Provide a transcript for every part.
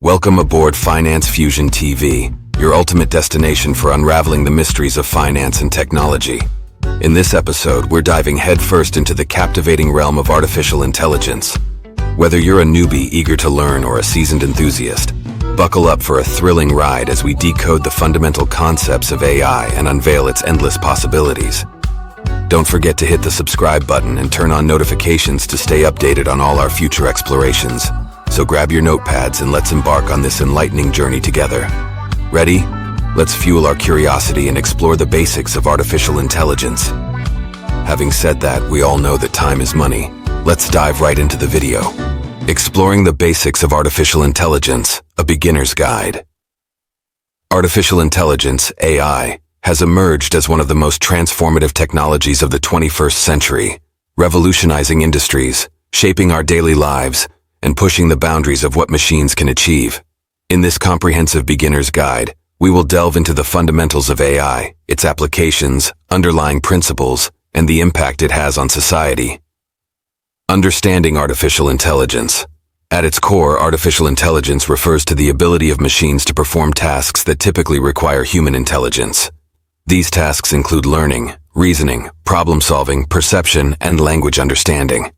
Welcome aboard Finance Fusion TV, your ultimate destination for unraveling the mysteries of finance and technology. In this episode, we're diving headfirst into the captivating realm of artificial intelligence. Whether you're a newbie eager to learn or a seasoned enthusiast, buckle up for a thrilling ride as we decode the fundamental concepts of AI and unveil its endless possibilities. Don't forget to hit the subscribe button and turn on notifications to stay updated on all our future explorations. So grab your notepads and let's embark on this enlightening journey together. Ready? Let's fuel our curiosity and explore the basics of artificial intelligence. Having said that, we all know that time is money. Let's dive right into the video. Exploring the basics of artificial intelligence, a beginner's guide. Artificial intelligence, AI, has emerged as one of the most transformative technologies of the 21st century, revolutionizing industries, shaping our daily lives, and pushing the boundaries of what machines can achieve. In this comprehensive beginner's guide, we will delve into the fundamentals of AI, its applications, underlying principles, and the impact it has on society. Understanding artificial intelligence. At its core, artificial intelligence refers to the ability of machines to perform tasks that typically require human intelligence. These tasks include learning, reasoning, problem-solving, perception, and language understanding.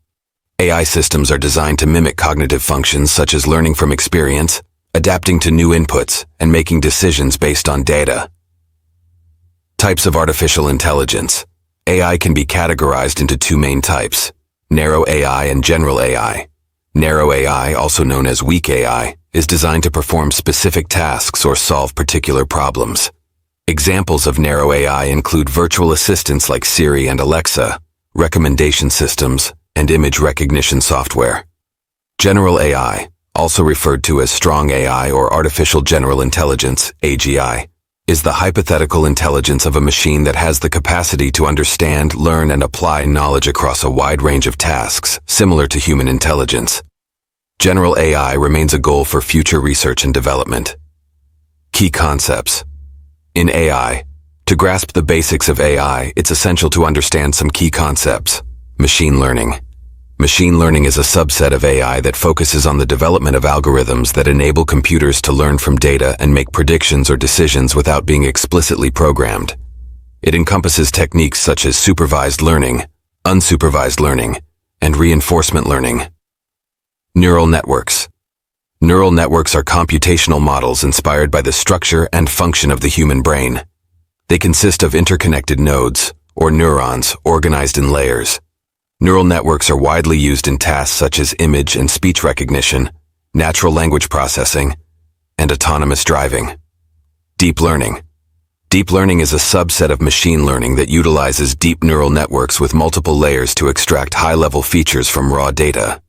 AI systems are designed to mimic cognitive functions such as learning from experience, adapting to new inputs, and making decisions based on data. Types of artificial intelligence. AI can be categorized into two main types: narrow AI and general AI. Narrow AI, also known as weak AI, is designed to perform specific tasks or solve particular problems. Examples of narrow AI include virtual assistants like Siri and Alexa, recommendation systems, and image recognition software. General AI, also referred to as strong AI or artificial general intelligence, AGI, is the hypothetical intelligence of a machine that has the capacity to understand, learn, and apply knowledge across a wide range of tasks, similar to human intelligence. General AI remains a goal for future research and development. Key concepts. In AI, to grasp the basics of AI, it's essential to understand some key concepts. Machine learning. Machine learning is a subset of AI that focuses on the development of algorithms that enable computers to learn from data and make predictions or decisions without being explicitly programmed. It encompasses techniques such as supervised learning, unsupervised learning, and reinforcement learning. Neural networks. Neural networks are computational models inspired by the structure and function of the human brain. They consist of interconnected nodes, or neurons, organized in layers. Neural networks are widely used in tasks such as image and speech recognition, natural language processing, and autonomous driving. Deep learning. Deep learning is a subset of machine learning that utilizes deep neural networks with multiple layers to extract high-level features from raw data.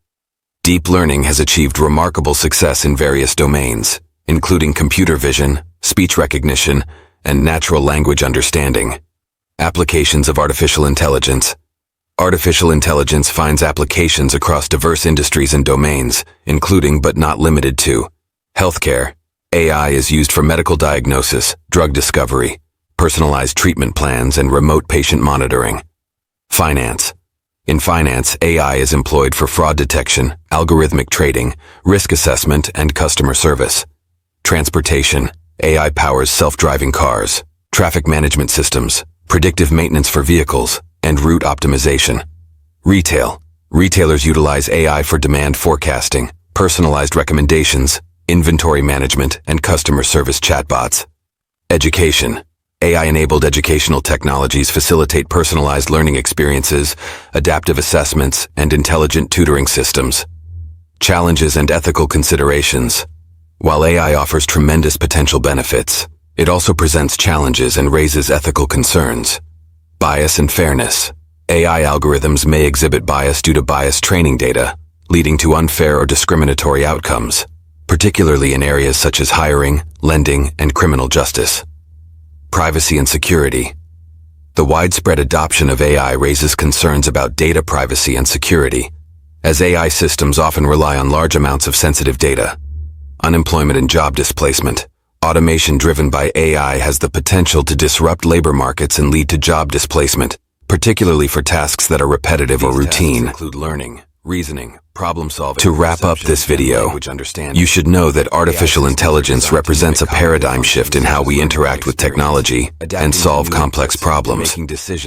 Deep learning has achieved remarkable success in various domains, including computer vision, speech recognition, and natural language understanding. Applications of artificial intelligence. Artificial intelligence finds applications across diverse industries and domains, including but not limited to healthcare. AI is used for medical diagnosis, drug discovery, personalized treatment plans, and remote patient monitoring. Finance. In finance, AI is employed for fraud detection, algorithmic trading, risk assessment, and customer service. Transportation. AI powers self-driving cars, traffic management systems, predictive maintenance for vehicles, and route optimization. Retail. Retailers utilize AI for demand forecasting, personalized recommendations, inventory management, and customer service chatbots. Education. AI-enabled educational technologies facilitate personalized learning experiences, adaptive assessments, and intelligent tutoring systems. Challenges and ethical considerations. While AI offers tremendous potential benefits, it also presents challenges and raises ethical concerns. Bias and fairness. AI algorithms may exhibit bias due to biased training data, leading to unfair or discriminatory outcomes, particularly in areas such as hiring, lending, and criminal justice. Privacy and security. The widespread adoption of AI raises concerns about data privacy and security, as AI systems often rely on large amounts of sensitive data. Unemployment and job displacement. Automation driven by AI has the potential to disrupt labor markets and lead to job displacement, particularly for tasks that are repetitive or routine. These tasks include learning, reasoning, problem solving. To wrap up this video, you should know that artificial intelligence represents a paradigm shift in how we interact with technology and solve complex problems.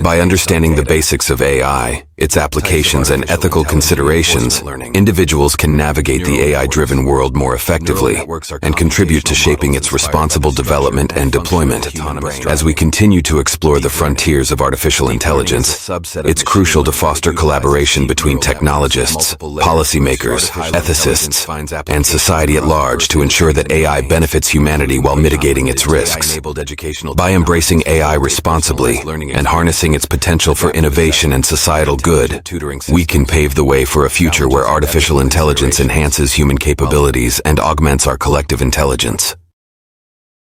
By understanding the basics of AI, its applications and ethical considerations, individuals can navigate the AI-driven world more effectively and contribute to shaping its responsible development and deployment. As we continue to explore the frontiers of artificial intelligence, it's crucial to foster collaboration between technologists, policymakers, ethicists, and society at large to ensure that AI benefits humanity while mitigating its risks. By embracing AI responsibly and harnessing its potential for innovation and societal good, we can pave the way for a future where artificial intelligence enhances human capabilities and augments our collective intelligence.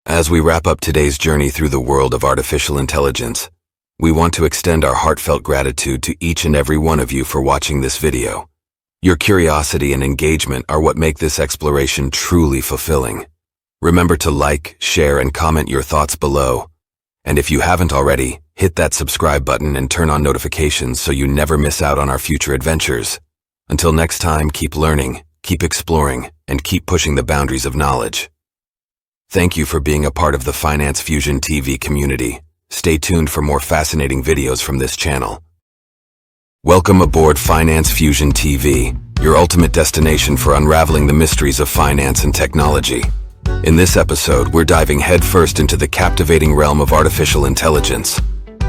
As we wrap up today's journey through the world of artificial intelligence, we want to extend our heartfelt gratitude to each and every one of you for watching this video. Your curiosity and engagement are what make this exploration truly fulfilling. Remember to like, share, and comment your thoughts below. And if you haven't already, hit that subscribe button and turn on notifications so you never miss out on our future adventures. Until next time, keep learning, keep exploring, and keep pushing the boundaries of knowledge. Thank you for being a part of the Finance Fusion TV community. Stay tuned for more fascinating videos from this channel. Welcome aboard Finance Fusion TV, your ultimate destination for unraveling the mysteries of finance and technology. In this episode, we're diving headfirst into the captivating realm of artificial intelligence.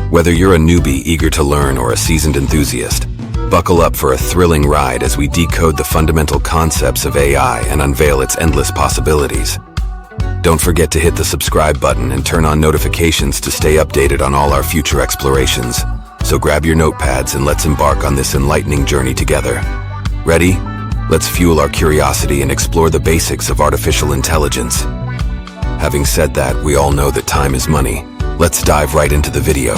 Whether you're a newbie eager to learn or a seasoned enthusiast, buckle up for a thrilling ride as we decode the fundamental concepts of AI and unveil its endless possibilities. Don't forget to hit the subscribe button and turn on notifications to stay updated on all our future explorations. So grab your notepads and let's embark on this enlightening journey together. Ready? Let's fuel our curiosity and explore the basics of artificial intelligence. Having said that, we all know that time is money. Let's dive right into the video.